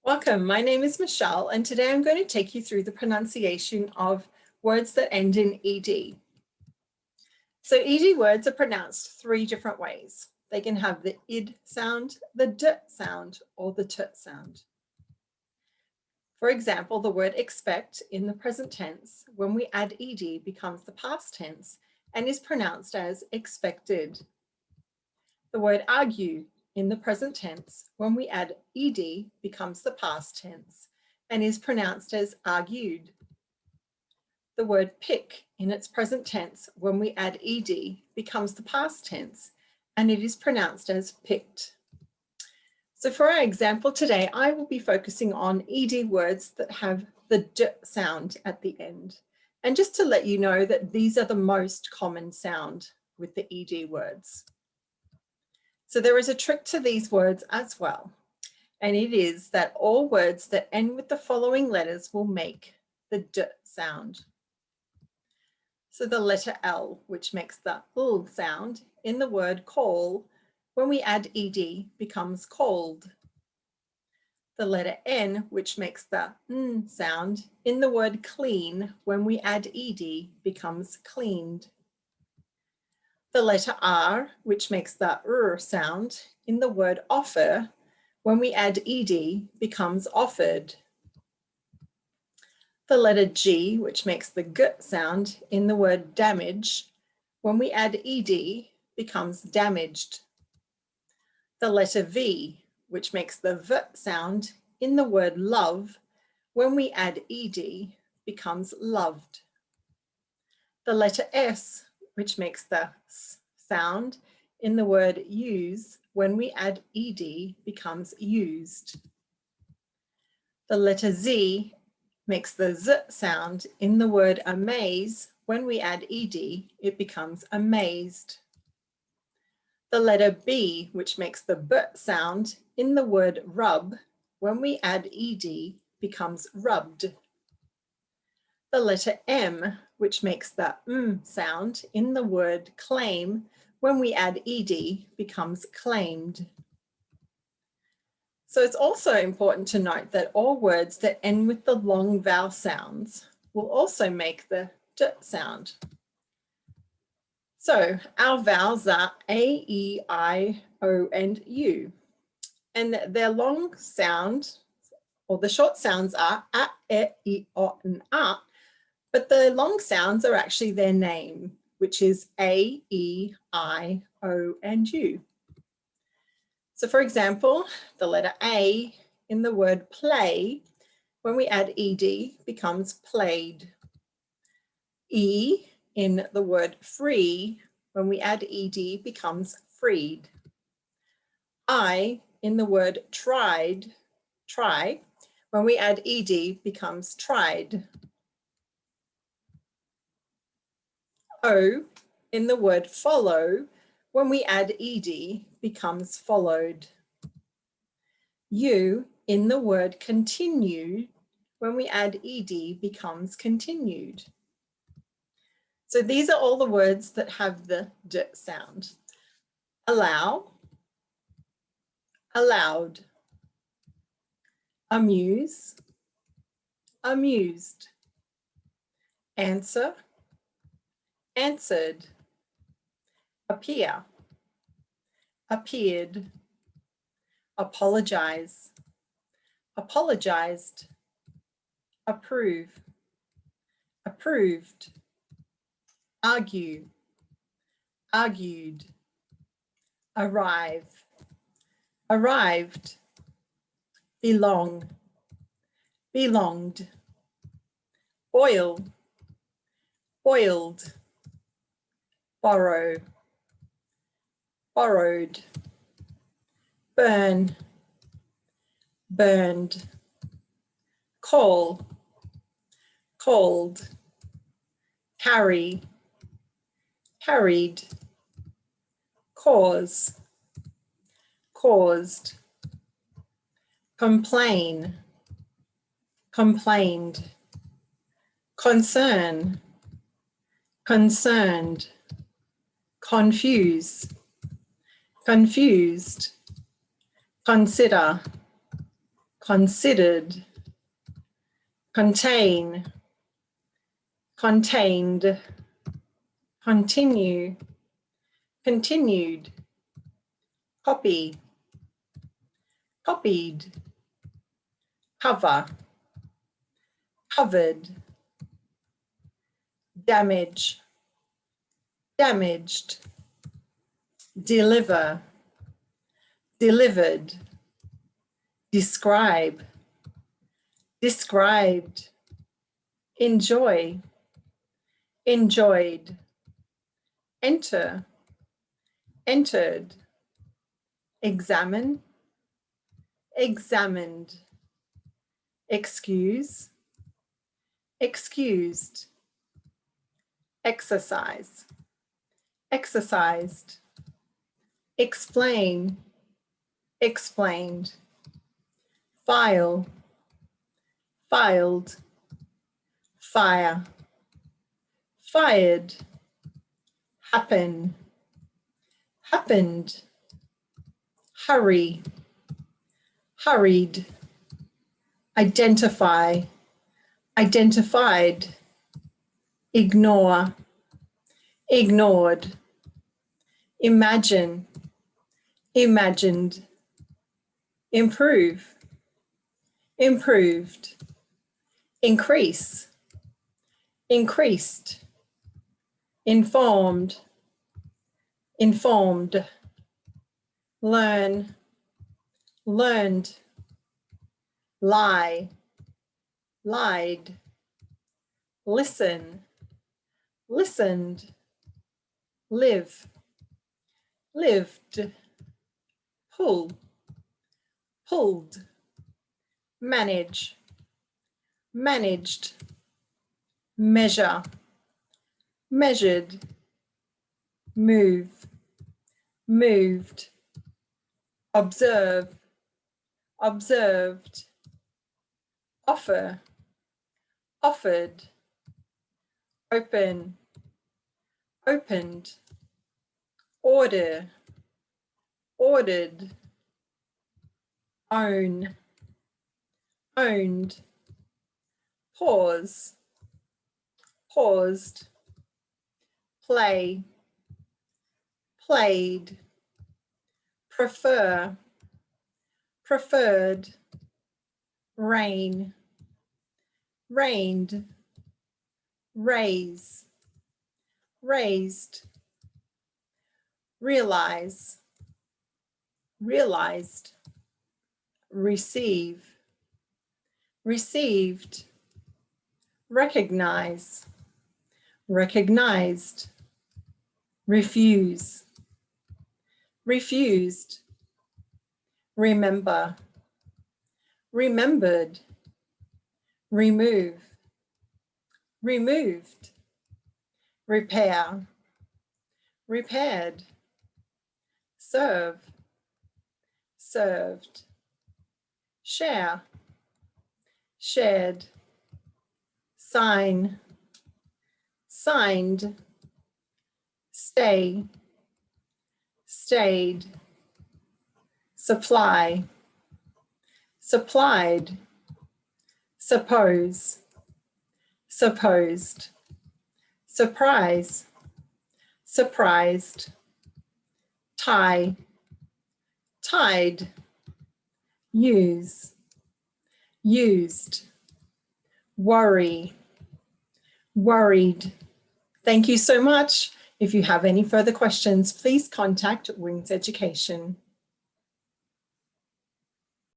Welcome, my name is Michelle, and today I'm going to take you through the pronunciation of words that end in ed. So ed words are pronounced three different ways. They can have the id sound, the d sound, or the t sound. For example, the word expect in the present tense, when we add ed, becomes the past tense and is pronounced as expected. The word argue in the present tense, when we add ed, becomes the past tense and is pronounced as argued. The word pick in its present tense, when we add ed, becomes the past tense and it is pronounced as picked. So for our example today, I will be focusing on ed words that have the d sound at the end. And just to let you know that these are the most common sound with the ed words. So there is a trick to these words as well, and it is that all words that end with the following letters will make the d sound. So the letter L, which makes the l sound in the word call, when we add ed, becomes called. The letter N, which makes the n sound in the word clean, when we add ed, becomes cleaned. The letter R, which makes the r sound in the word offer, when we add ed, becomes offered. The letter G, which makes the g sound in the word damage, when we add ed, becomes damaged. The letter V, which makes the v sound in the word love, when we add ed, becomes loved. The letter S, which makes the s sound in the word use, when we add ed, becomes used. The letter Z makes the z sound in the word amaze, when we add ed, it becomes amazed. The letter B, which makes the b sound in the word rub, when we add ed, becomes rubbed. The letter M, which makes the sound in the word claim, when we add ed, becomes claimed. So it's also important to note that all words that end with the long vowel sounds will also make the d sound. So our vowels are A, E, I, O, and U. And their long sound, or the short sounds are A, E, I, O, and A. But the long sounds are actually their name, which is A, E, I, O, and U. So for example, the letter A in the word play, when we add ed, becomes played. E in the word free, when we add ed, becomes freed. I in the word tried, try, when we add ed, becomes tried. O in the word follow, when we add ed, becomes followed. U in the word continue, when we add ed, becomes continued. So these are all the words that have the d sound. Allow, allowed. Amuse, amused. Answer, answered. Appear, appeared. Apologize, apologized. Approve, approved. Argue, argued. Arrive, arrived. Belong, belonged. Boil, boiled. Borrow, borrowed. Burn, burned. Call, called. Carry, carried. Cause, caused. Complain, complained. Concern, concerned. Confuse, confused. Consider, considered, contain, contained, continue, continued, copy, copied, cover, covered, damage, damaged, deliver, delivered, describe, described, enjoy, enjoyed, enter, entered, examine, examined, excuse, excused, exercise, exercised, explain, explained, file, filed, fire, fired, happen, happened, hurry, hurried, identify, identified, ignore, ignored, imagine, imagined, improve, improved, increase, increased, informed, informed, learn, learned, lie, lied, listen, listened, live, lived, pull, pulled, manage, managed, measure, measured, move, moved, observe, observed, offer, offered, open, opened, order, ordered, own, owned, pause, paused, play, played, prefer, preferred, rain, rained, raise, raised, realize, realized, receive, received, recognize, recognized, refuse, refused, remember, remembered, remove, removed, repair, repaired, serve, served, share, shared, sign, signed, stay, stayed, supply, supplied, suppose, supposed, surprise, surprised, tie, tied, use, used, worry, worried. Thank you so much. If you have any further questions, please contact Wings Education.